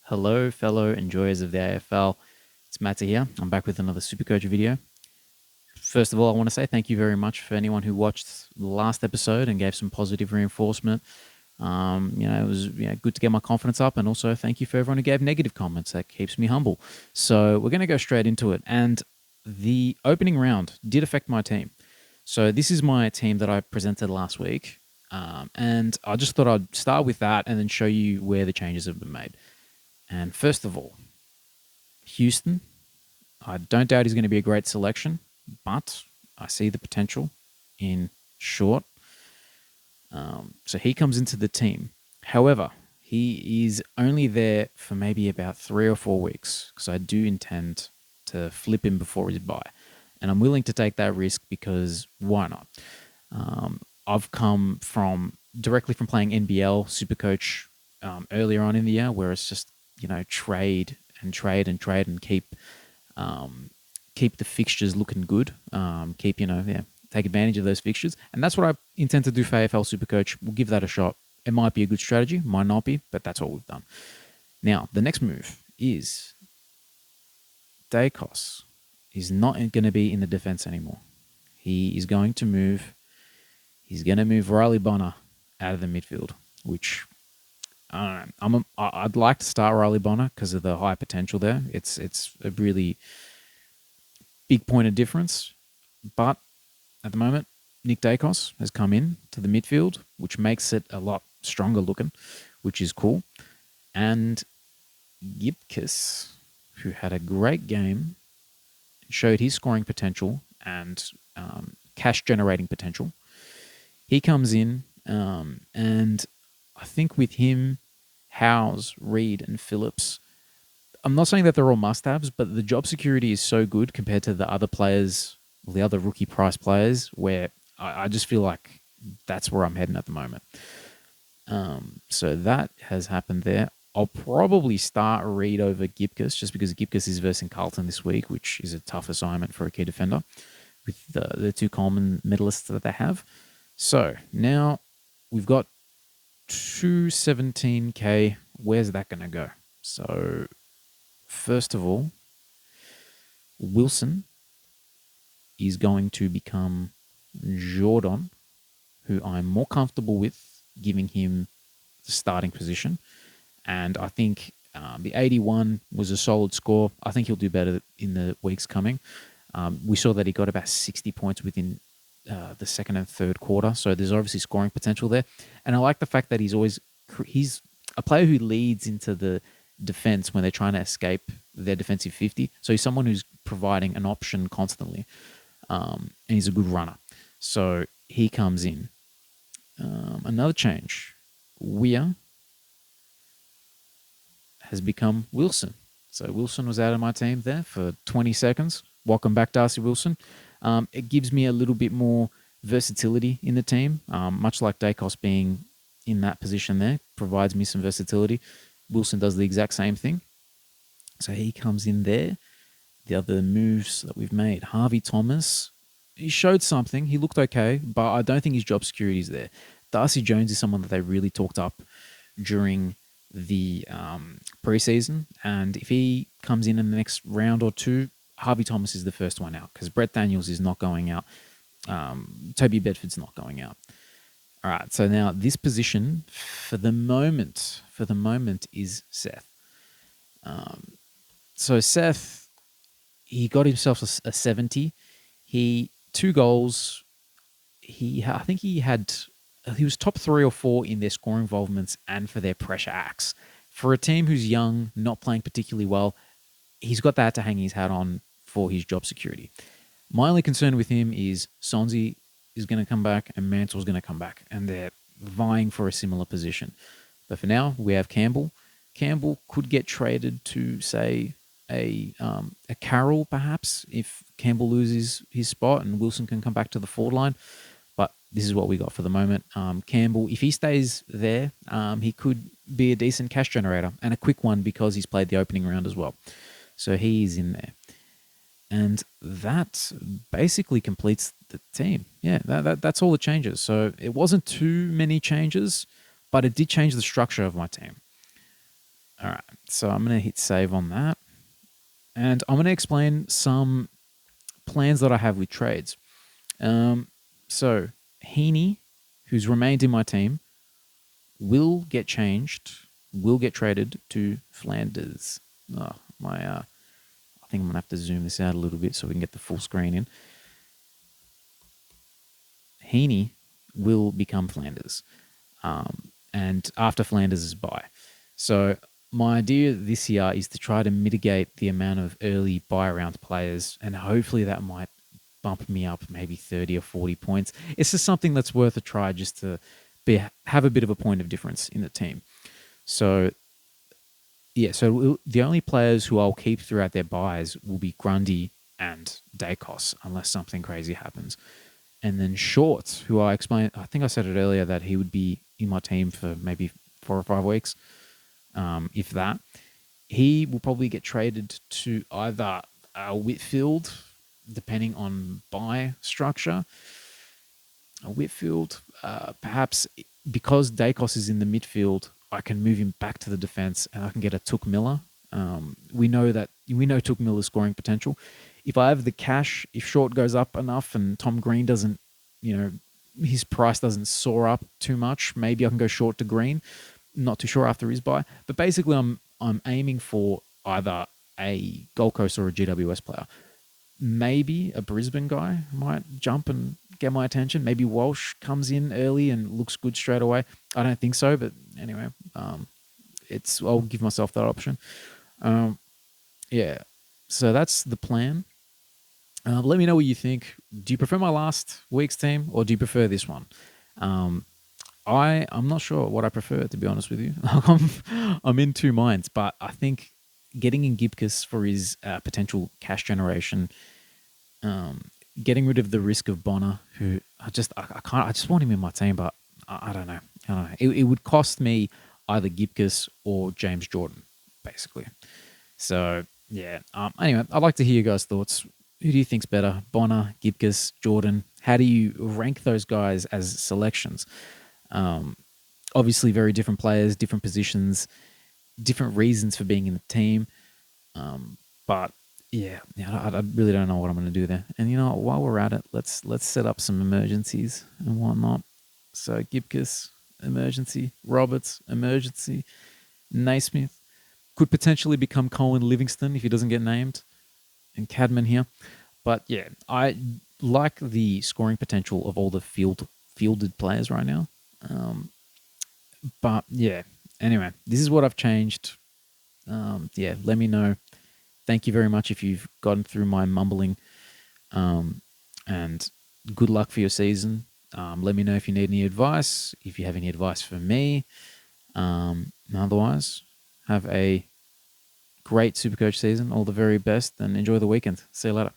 Hello, fellow enjoyers of the AFL. It's Matsa here. I'm back with another Supercoach video. First of all, I want to say thank you very much for anyone who watched the last episode and gave some positive reinforcement. It was good to get my confidence up, and also thank you for everyone who gave negative comments. That keeps me humble. So we're going to go straight into it. And the opening round did affect my team. So this is my team that I presented last week. And I just thought I'd start with that and then show you where the changes have been made. And first of all, Houston, I don't doubt he's going to be a great selection, but I see the potential in short. So he comes into the team. However, he is only there for maybe about 3 or 4 weeks because I do intend to flip him before his bye. And I'm willing to take that risk because why not? I've come directly from playing NBL Supercoach earlier on in the year, where it's just trade and keep the fixtures looking good. Take advantage of those fixtures, and that's what I intend to do for AFL Supercoach. We'll give that a shot. It might be a good strategy, might not be, but that's what we've done. Now, the next move is Dacos is not going to be in the defense anymore. He is going to move. He's going to move Riley Bonner out of the midfield, which I don't know. I'd like to start Riley Bonner because of the high potential there. It's a really big point of difference. But at the moment, Nick Dacos has come in to the midfield, which makes it a lot stronger looking, which is cool. And Gipkiss, who had a great game, showed his scoring potential and cash generating potential. He comes in, and I think with him, Howes, Reed, and Phillips, I'm not saying that they're all must-haves, but the job security is so good compared to the other players, the other rookie price players, where I just feel like that's where I'm heading at the moment. So that has happened there. I'll probably start Reed over Gipkiss just because Gipkiss is versing Carlton this week, which is a tough assignment for a key defender with the two Coleman medalists that they have. So now we've got 217k. Where's that going to go? So first of all, Wilson is going to become Jordan, who I'm more comfortable with giving him the starting position. And I think the 81 was a solid score. I think he'll do better in the weeks coming. We saw that he got about 60 points within the second and third quarter. So there's obviously scoring potential there. And I like the fact that he's a player who leads into the defense when they're trying to escape their defensive 50. So he's someone who's providing an option constantly. And he's a good runner. So he comes in. Another change. Weir has become Wilson. So Wilson was out of my team there for 20 seconds. Welcome back, Darcy Wilson. It gives me a little bit more versatility in the team, much like Dacos being in that position there, provides me some versatility. Wilson does the exact same thing. So he comes in there. The other moves that we've made, Harvey Thomas, he showed something. He looked okay, but I don't think his job security is there. Darcy Jones is someone that they really talked up during the preseason, and if he comes in the next round or two, Harvey Thomas is the first one out because Brett Daniels is not going out. Toby Bedford's not going out. All right, so now this position for the moment is Seth. So Seth, he got himself a 70. He 2 goals. I think he was top 3 or 4 in their scoring involvements and for their pressure acts. For a team who's young, not playing particularly well, he's got that to hang his hat on for his job security. My only concern with him is Sonzi is going to come back and Mantle's going to come back, and they're vying for a similar position. But for now, we have Campbell. Campbell could get traded to, say, a Carroll, perhaps, if Campbell loses his spot and Wilson can come back to the forward line. But this is what we got for the moment. Campbell, if he stays there, he could be a decent cash generator and a quick one because he's played the opening round as well. So he's in there. And that basically completes the team. Yeah, that's all the changes. So it wasn't too many changes, but it did change the structure of my team. All right. So I'm going to hit save on that. And I'm going to explain some plans that I have with trades. So Heaney, who's remained in my team, will get changed, will get traded to Flanders. Oh, I think I'm going to have to zoom this out a little bit so we can get the full screen in. Heaney will become Flanders. And after Flanders' bye. So my idea this year is to try to mitigate the amount of early buy round players, and hopefully that might bump me up maybe 30 or 40 points. It's just something that's worth a try just to have a bit of a point of difference in the team. So yeah, so the only players who I'll keep throughout their buys will be Grundy and Dacos, unless something crazy happens. And then Shorts, who I explained, I think I said it earlier that he would be in my team for maybe 4 or 5 weeks, if that. He will probably get traded to either Whitfield, depending on buy structure. Whitfield, perhaps because Dacos is in the midfield, I can move him back to the defense and I can get a Took Miller. We know Took Miller's scoring potential. If I have the cash, if Short goes up enough and Tom Green doesn't, his price doesn't soar up too much, maybe I can go Short to Green. Not too sure after his buy, but basically I'm aiming for either a Gold Coast or a GWS player. Maybe a Brisbane guy might jump and get my attention. Maybe Walsh comes in early and looks good straight away. I don't think so, but anyway, I'll give myself that option. Yeah, so that's the plan. Let me know what you think. Do you prefer my last week's team or do you prefer this one? I'm not sure what I prefer, to be honest with you. I'm in two minds, but I think getting in Gibcus for his potential cash generation, getting rid of the risk of Bonner, who I just want him in my team, but I don't know. It would cost me either Gibcus or James Jordan, basically. So yeah. Anyway, I'd like to hear you guys' thoughts. Who do you think's better, Bonner, Gibcus, Jordan? How do you rank those guys as selections? Obviously, very different players, different positions, different reasons for being in the team. But yeah, I really don't know what I'm going to do there. And while we're at it, let's set up some emergencies and whatnot. So Gibcus, emergency. Roberts, emergency. Naismith could potentially become Colin Livingston if he doesn't get named. And Cadman here. But yeah, I like the scoring potential of all the fielded players right now. But yeah, anyway, this is what I've changed. Yeah, let me know. Thank you very much if you've gotten through my mumbling. And good luck for your season. Let me know if you need any advice, if you have any advice for me. Otherwise, have a great Supercoach season. All the very best and enjoy the weekend. See you later.